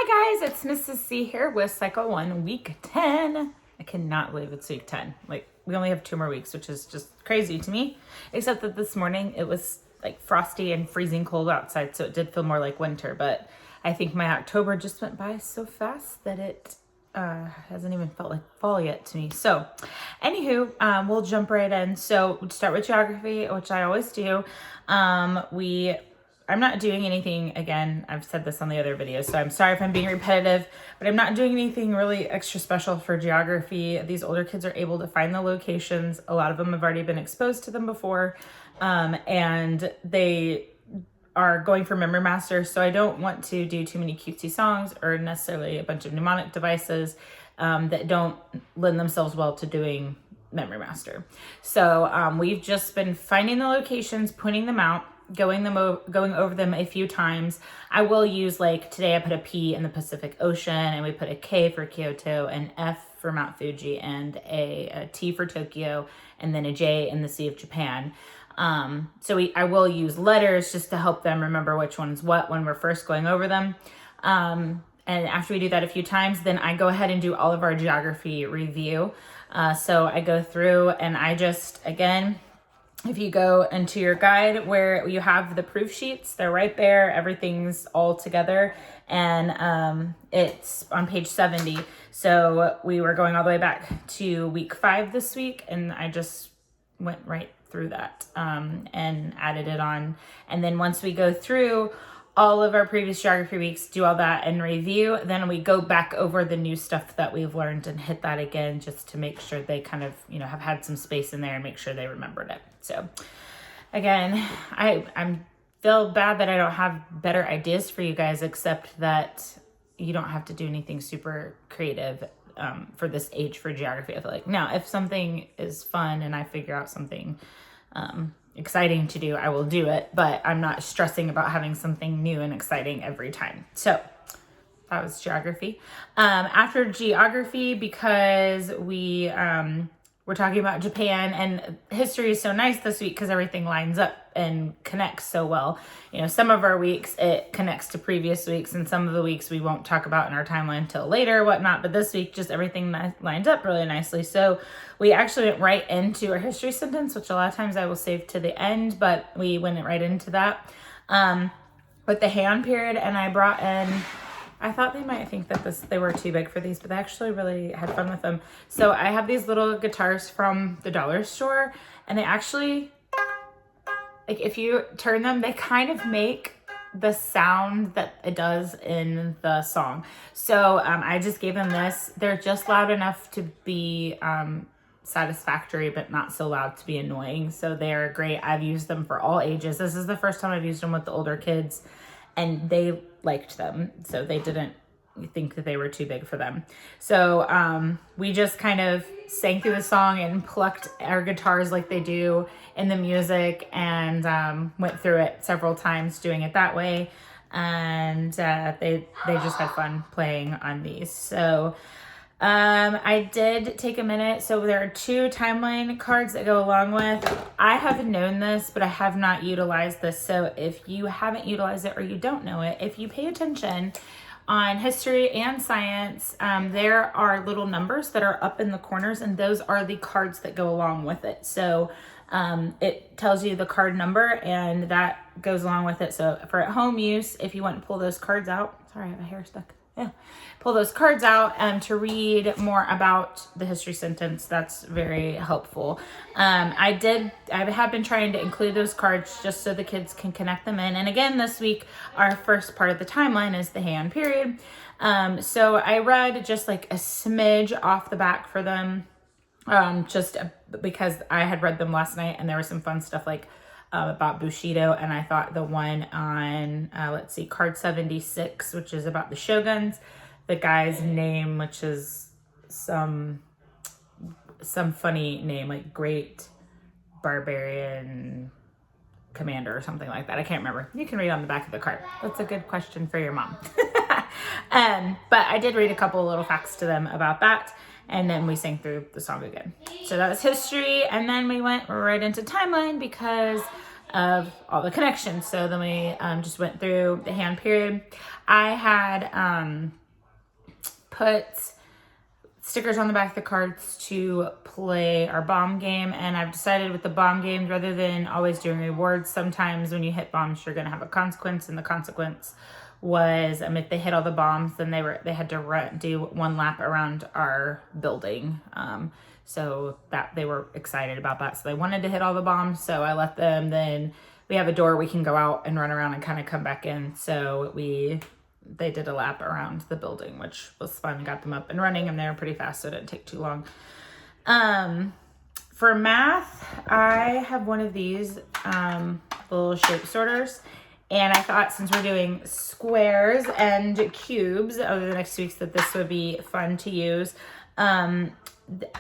Hi guys, it's Mrs. C here with Cycle 1, Week 10. I cannot believe it's Week 10. Like, we only have 2 more weeks, which is just crazy to me. Except that this morning it was like frosty and freezing cold outside, so it did feel more like winter. But I think my October just went by so fast that it hasn't even felt like fall yet to me. So, anywho, we'll jump right in. So, we'll start with geography, which I always do. I'm not doing anything, again, I've said this on the other videos, so I'm sorry if I'm being repetitive, but I'm not doing anything really extra special for geography. These older kids are able to find the locations. A lot of them have already been exposed to them before, and they are going for memory master, so I don't want to do too many cutesy songs or necessarily a bunch of mnemonic devices that don't lend themselves well to doing memory master. So we've just been finding the locations, pointing them out, going over them a few times. I will use, like today I put a P in the Pacific Ocean, and we put a K for Kyoto, an F for Mount Fuji, and a T for Tokyo, and then a J in the Sea of Japan. I will use letters just to help them remember which one's what when we're first going over them. And after we do that a few times, then I go ahead and do all of our geography review. So I go through and I just, again, if you go into your guide where you have the proof sheets, they're right there. Everything's all together, and it's on page 70. So we were going all the way back to week 5 this week, and I just went right through that and added it on. And then once we go through all of our previous geography weeks, do all that and review, then we go back over the new stuff that we've learned and hit that again just to make sure they kind of, have had some space in there and make sure they remembered it. So again, I feel bad that I don't have better ideas for you guys, except that you don't have to do anything super creative for this age for geography. I feel like now if something is fun and I figure out something exciting to do, I will do it, but I'm not stressing about having something new and exciting every time. So that was geography. After geography, because we're talking about Japan, and history is so nice this week because everything lines up and connects so well. Some of our weeks it connects to previous weeks, and some of the weeks we won't talk about in our timeline until later or whatnot, but this week just everything lined up really nicely. So we actually went right into our history sentence, which a lot of times I will save to the end, but we went right into that with the hand period. And I brought in, I thought they might think that they were too big for these, but they actually really had fun with them. So I have these little guitars from the dollar store, and they actually, like, if you turn them, they kind of make the sound that it does in the song. So I just gave them this. They're just loud enough to be satisfactory, but not so loud to be annoying. So they're great. I've used them for all ages. This is the first time I've used them with the older kids, and they liked them. So they didn't think that they were too big for them. So we just kind of sang through the song and plucked our guitars like they do in the music, and went through it several times doing it that way. And they just had fun playing on these. So I did take a minute. So there are 2 timeline cards that go along with. I have known this, but I have not utilized this. So if you haven't utilized it or you don't know it, if you pay attention on history and science, there are little numbers that are up in the corners, and those are the cards that go along with it. So it tells you the card number, and that goes along with it. So for at home use, if you want to pull those cards out, sorry, I have a hair stuck. Yeah, pull those cards out to read more about the history sentence. That's very helpful. I have been trying to include those cards just so the kids can connect them in. And again, this week, our first part of the timeline is the hand period. So I read just like a smidge off the back for them, just because I had read them last night, and there was some fun stuff like about Bushido, and I thought the one on, card 76, which is about the shoguns, the guy's name, which is some funny name, like Great Barbarian Commander or something like that. I can't remember. You can read on the back of the card. That's a good question for your mom. But I did read a couple of little facts to them about that, and then we sang through the song again. So that was history, and then we went right into timeline because of all the connections. So then we just went through the hand period. I had put stickers on the back of the cards to play our bomb game, and I've decided with the bomb game, rather than always doing rewards, sometimes when you hit bombs you're going to have a consequence, and the consequence was if they hit all the bombs, then they had to do one lap around our building. So that they were excited about that, so they wanted to hit all the bombs, so I let them. Then we have a door we can go out and run around and kind of come back in, so they did a lap around the building, which was fun. Got them up and running, and they were pretty fast, so it didn't take too long. For math, I have one of these little shape sorters, and I thought since we're doing squares and cubes over the next 2 weeks that this would be fun to use.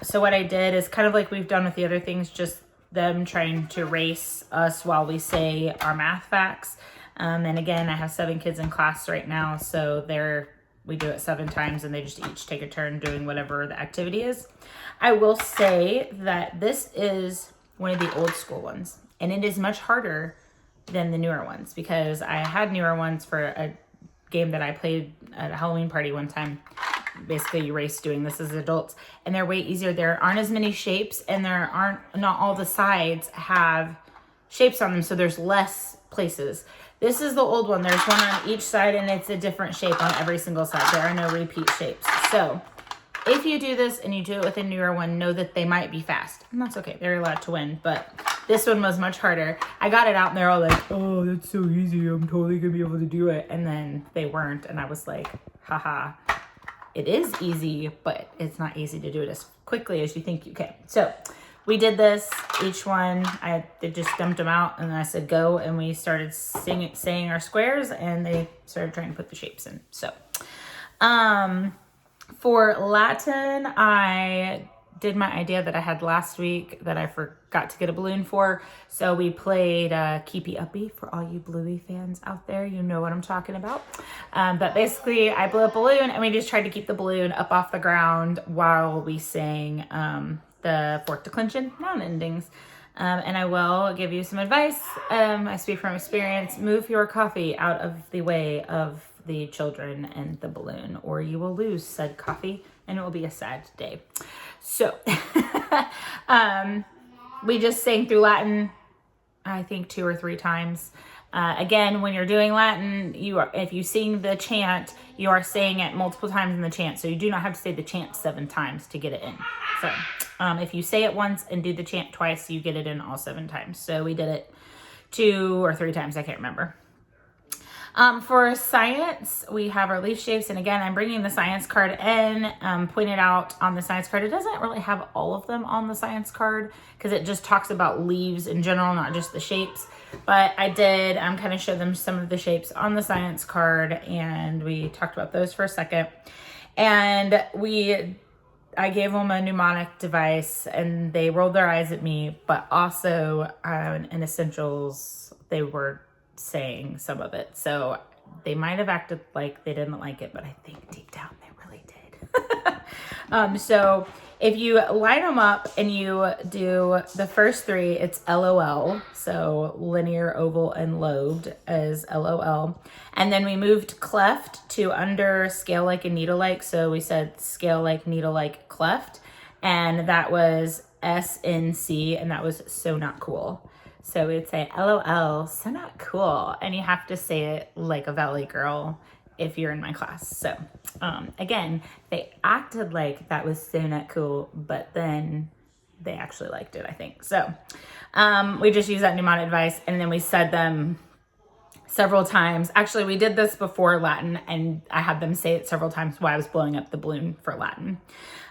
So what I did is kind of like we've done with the other things, just them trying to race us while we say our math facts. And again, I have 7 kids in class right now, so we do it 7 times, and they just each take a turn doing whatever the activity is. I will say that this is one of the old school ones, and it is much harder than the newer ones, because I had newer ones for a game that I played at a Halloween party one time. Basically, you race doing this as adults, and they're way easier. There aren't as many shapes, and not all the sides have shapes on them, so there's less places. This is the old one. There's one on each side, and it's a different shape on every single side. There are no repeat shapes. So if you do this and you do it with a newer one, know that they might be fast. And that's okay. They're allowed to win. But this one was much harder. I got it out, and they're all like, oh, that's so easy. I'm totally going to be able to do it. And then they weren't. And I was like, haha. It is easy, but it's not easy to do it as quickly as you think you can. So we did this, each one, they just dumped them out, and then I said go, and we started saying our squares, and they started trying to put the shapes in. So for Latin, I did my idea that I had last week that I forgot to get a balloon for. So we played Keepy Uppy. For all you Bluey fans out there, you know what I'm talking about. But basically, I blew up a balloon, and we just tried to keep the balloon up off the ground while we sang the fork declension noun endings. And I will give you some advice. I speak from experience. Move your coffee out of the way of the children and the balloon, or you will lose said coffee, and it will be a sad day. So we just sang through Latin, I think 2 or 3 times. Again, when you're doing Latin, if you sing the chant, you are saying it multiple times in the chant. So you do not have to say the chant 7 times to get it in. So if you say it once and do the chant twice, you get it in all 7 times. So we did it 2 or 3 times. I can't remember. For science, we have our leaf shapes. And again, I'm bringing the science card in, pointed out on the science card. It doesn't really have all of them on the science card because it just talks about leaves in general, not just the shapes. But I did kind of show them some of the shapes on the science card, and we talked about those for a second. And I gave them a mnemonic device, and they rolled their eyes at me, but also in Essentials, they were saying some of it. So they might have acted like they didn't like it, but I think deep down they really did. So if you line them up and you do the first 3, it's LOL. So linear, oval, and lobed as LOL. And then we moved cleft to under scale like and needle like. So we said scale like, needle like, cleft. And that was SNC, and that was so not cool. So we'd say LOL, so not cool. And you have to say it like a Valley girl if you're in my class. So again, they acted like that was so not cool, but then they actually liked it, I think. So we just used that mnemonic device, and then we said them several times. Actually, we did this before Latin, and I had them say it several times while I was blowing up the balloon for Latin.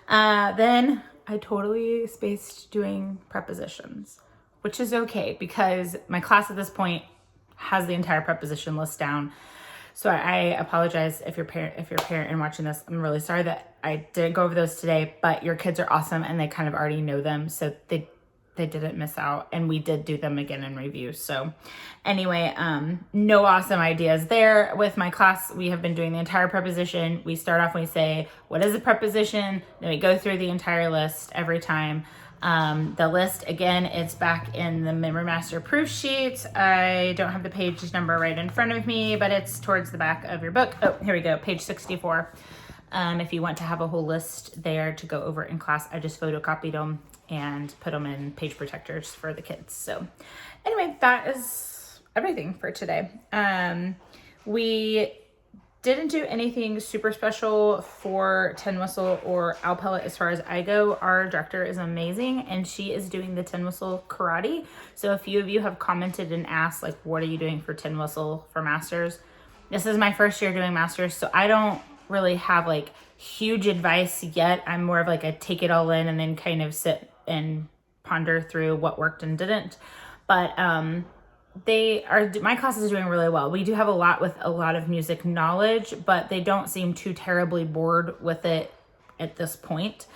Then I totally spaced doing prepositions, which is okay because my class at this point has the entire preposition list down. So I apologize if you're a parent and watching this. I'm really sorry that I didn't go over those today, but your kids are awesome and they kind of already know them, so they didn't miss out, and we did do them again in review. So anyway, no awesome ideas there. With my class, we have been doing the entire preposition. We start off and we say, what is a preposition? Then we go through the entire list every time. The list, again, it's back in the Memory Master proof sheet. I don't have the page number right in front of me, but it's towards the back of your book. Oh, here we go, page 64. If you want to have a whole list there to go over in class, I just photocopied them and put them in page protectors for the kids. So anyway, that is everything for today. We didn't do anything super special for Tin Whistle or Owl Pellet as far as I go. Our director is amazing and she is doing the Tin Whistle karate. So a few of you have commented and asked, like, what are you doing for Tin Whistle for Masters? This is my first year doing Masters, so I don't really have like huge advice yet. I'm more of like a take it all in and then kind of sit and ponder through what worked and didn't. But my class is doing really well. We do have a lot of music knowledge, but they don't seem too terribly bored with it at this point.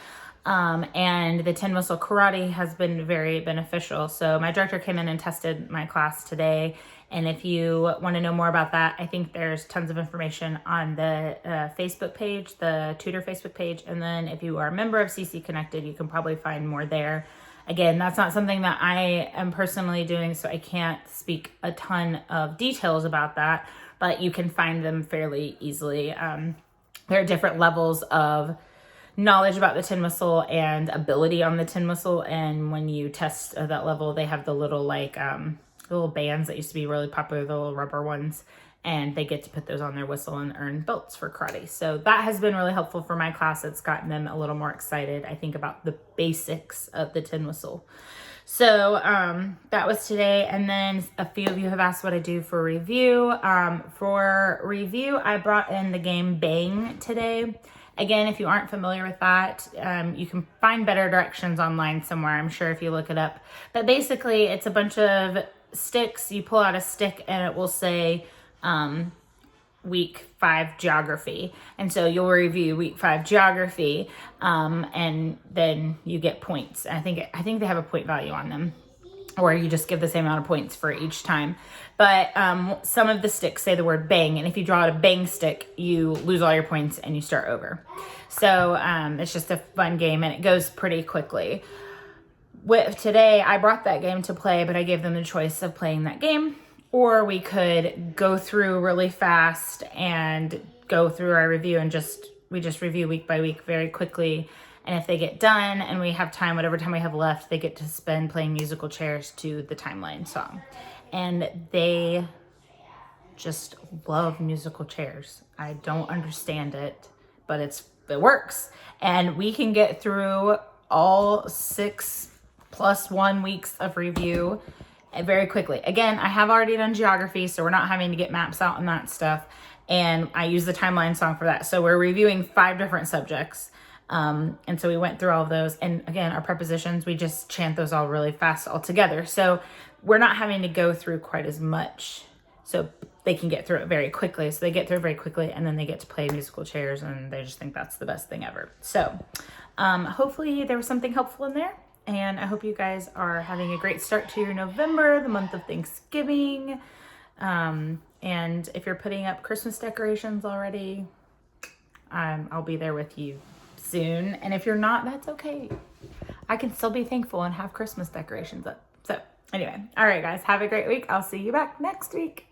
And the Tin Whistle karate has been very beneficial. So my director came in and tested my class today. And if you want to know more about that, I think there's tons of information on the Facebook page, the tutor Facebook page. And then if you are a member of CC Connected, you can probably find more there. Again, that's not something that I am personally doing, so I can't speak a ton of details about that, but you can find them fairly easily. There are different levels of knowledge about the tin whistle and ability on the tin whistle, and when you test that level, they have the little little bands that used to be really popular, the little rubber ones, and they get to put those on their whistle and earn belts for karate. So that has been really helpful for my class. It's gotten them a little more excited, I think, about the basics of the tin whistle. So that was today. And then a few of you have asked what I do for review. For review, I brought in the game Bang today. Again, if you aren't familiar with that, you can find better directions online somewhere, I'm sure, if you look it up. But basically, it's a bunch of sticks. You pull out a stick and it will say week 5 geography, and so you'll review week 5 geography, and then you get points. I think they have a point value on them, or you just give the same amount of points for each time. But some of the sticks say the word bang, and if you draw out a bang stick, you lose all your points and you start over. So it's just a fun game and it goes pretty quickly. With today, I brought that game to play, but I gave them the choice of playing that game, or we could go through really fast and go through our review and we just review week by week very quickly. And if they get done and we have time, whatever time we have left, they get to spend playing musical chairs to the Timeline song. And they just love musical chairs. I don't understand it, but it works. And we can get through all 6+1 weeks of review very quickly. Again, I have already done geography, so we're not having to get maps out and that stuff. And I use the Timeline song for that. So we're reviewing 5 different subjects. And so we went through all of those. And again, our prepositions, we just chant those all really fast all together. So we're not having to go through quite as much. So they can get through it very quickly. So they get through it very quickly, and then they get to play musical chairs, and they just think that's the best thing ever. So hopefully there was something helpful in there. And I hope you guys are having a great start to your November, the month of Thanksgiving. And if you're putting up Christmas decorations already, I'll be there with you soon. And if you're not, that's okay. I can still be thankful and have Christmas decorations up. So anyway, all right, guys, have a great week. I'll see you back next week.